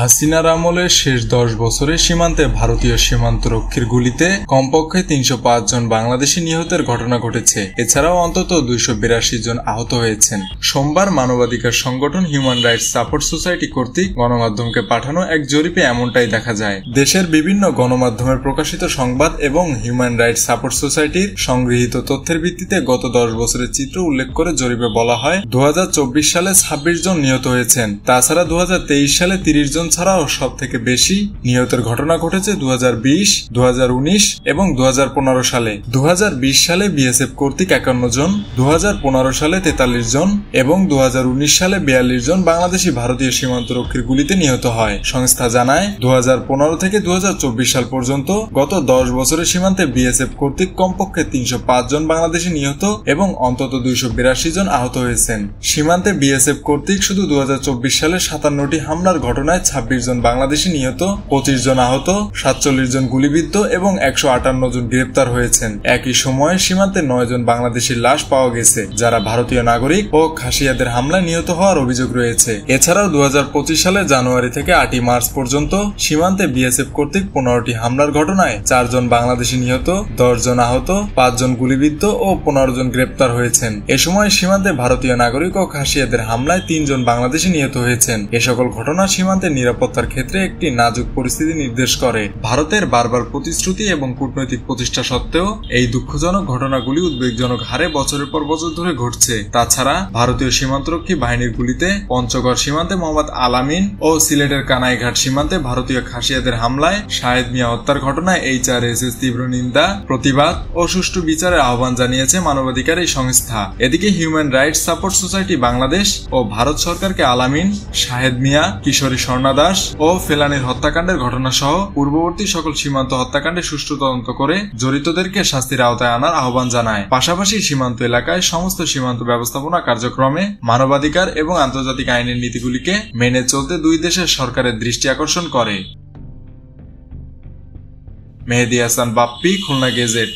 হাসিনার আমলের শেষ 10 বছরে সীমান্তে ভারতীয় সীমান্তরক্ষীর গুলিতে কমপক্ষে 305 জন বাংলাদেশি নিহতের ঘটনা ঘটেছে। এছাড়াও অন্তত 282 জন আহত হয়েছেন। সোমবার মানবাধিকার সংগঠন হিউম্যান রাইটস সাপোর্ট সোসাইটি কর্তৃক গণমাধ্যমকে পাঠানো এক জরিপে এমনটাই দেখা যায়। দেশের বিভিন্ন গণমাধ্যমে প্রকাশিত সংবাদ এবং হিউম্যান রাইটস সাপোর্ট সোসাইটির সংগৃহীত তথ্যের ভিত্তিতে গত 10 বছরের চিত্র উল্লেখ করে জরিপে বলা হয় 2024 সালে 26 জন নিহত হয়েছেন। তাছাড়া 2023 সালে 30 জন ছাড়াও সব থেকে বেশি নিহতের ঘটনা ঘটেছে 2020, 2019 এবং 2015 সালে। 2020 সালে বিএসএফ কর্তৃক 51 জন, 2015 সালে 43 জন এবং 2019 সালে 42 জন বাংলাদেশি ভারতীয় সীমান্তরক্ষীর গুলিতে নিহত হয়। সংস্থা জানায় 2015 থেকে 2024 সাল পর্যন্ত গত 10 বছরের সীমান্তে বিএসএফ কর্তৃক কমপক্ষে 305 জন বাংলাদেশি নিহত এবং অন্তত 282 জন আহত হয়েছেন। সীমান্তে বিএসএফ কর্তৃক শুধু 2024 সালে 57টি হামলার ঘটনায় 26 জন বাংলাদেশি নিহত, 25 জন আহত, 47 জন গুলিবিদ্ধ এবং 158 জন গ্রেপ্তার হয়েছেন। একই সময়ে সীমান্তে 9 জন বাংলাদেশির লাশ পাওয়া গেছে, যারা ভারতীয় নাগরিক ও খাসিয়াদের হামলায় নিহত হওয়ার অভিযোগ রয়েছে। এছাড়াও 2025 সালের জানুয়ারি থেকে 8 মার্চ পর্যন্ত সীমান্তে বিএসএফ কর্তৃক 15টি হামলার ঘটনায় 4 জন বাংলাদেশি নিহত, 10 জন আহত, 5 জন গুলিবিদ্ধ ও 15 জন গ্রেপ্তার হয়েছেন। এ সময় সীমান্তে ভারতীয় নাগরিক ও খাসিয়াদের হামলায় 3 জন বাংলাদেশি নিহত হয়েছেন। এ সকল ঘটনা সীমান্তের নিরাপত্তার ক্ষেত্রে একটি নাজুক পরিস্থিতি নির্দেশ করে। ভারতের বারবার প্রতিশ্রুতি এবং কূটনৈতিক প্রচেষ্টা সত্ত্বেও এই দুঃখজনক ঘটনাগুলি উদ্বেগজনক হারে বছরের পর বছর ধরে ঘটছে। তাছাড়া ভারতীয় সীমান্তরক্ষী বাহিনীর গুলিতে পঞ্চগড় সীমান্তে মোহাম্মদ আলামিন ও সিলেটের কানাইঘাট সীমান্তে ভারতীয় খাসিয়াদের হামলায় শাহেদ মিয়া হত্যার ঘটনায় HRSS তীব্র নিন্দা, প্রতিবাদ ও সুষ্ঠু বিচারের আহ্বান জানিয়েছে মানবাধিকার এই সংস্থা। এদিকে human rights support society Bangladesh ও ভারত সরকারকে আলামিন, শাহেদ মিয়া, কিশোরী স্বর্ণা দাস ও ফেলানির হত্যাকাণ্ডের ঘটনা সহ পূর্ববর্তী সকল সীমান্ত হত্যাকাণ্ডে সুষ্ঠু তদন্ত করে জড়িতদেরকে শাস্তির আওতায় আনার আহ্বান জানায়। পাশাপাশি সীমান্ত এলাকায় সমস্ত সীমান্ত ব্যবস্থাপনা কার্যক্রমে মানবাধিকার এবং আন্তর্জাতিক আইনের নীতিগুলিকে মেনে চলতে দুই দেশের সরকারের দৃষ্টি আকর্ষণ করে। মেহেদী হাসান বাপ্পি, খুলনা গেজেট।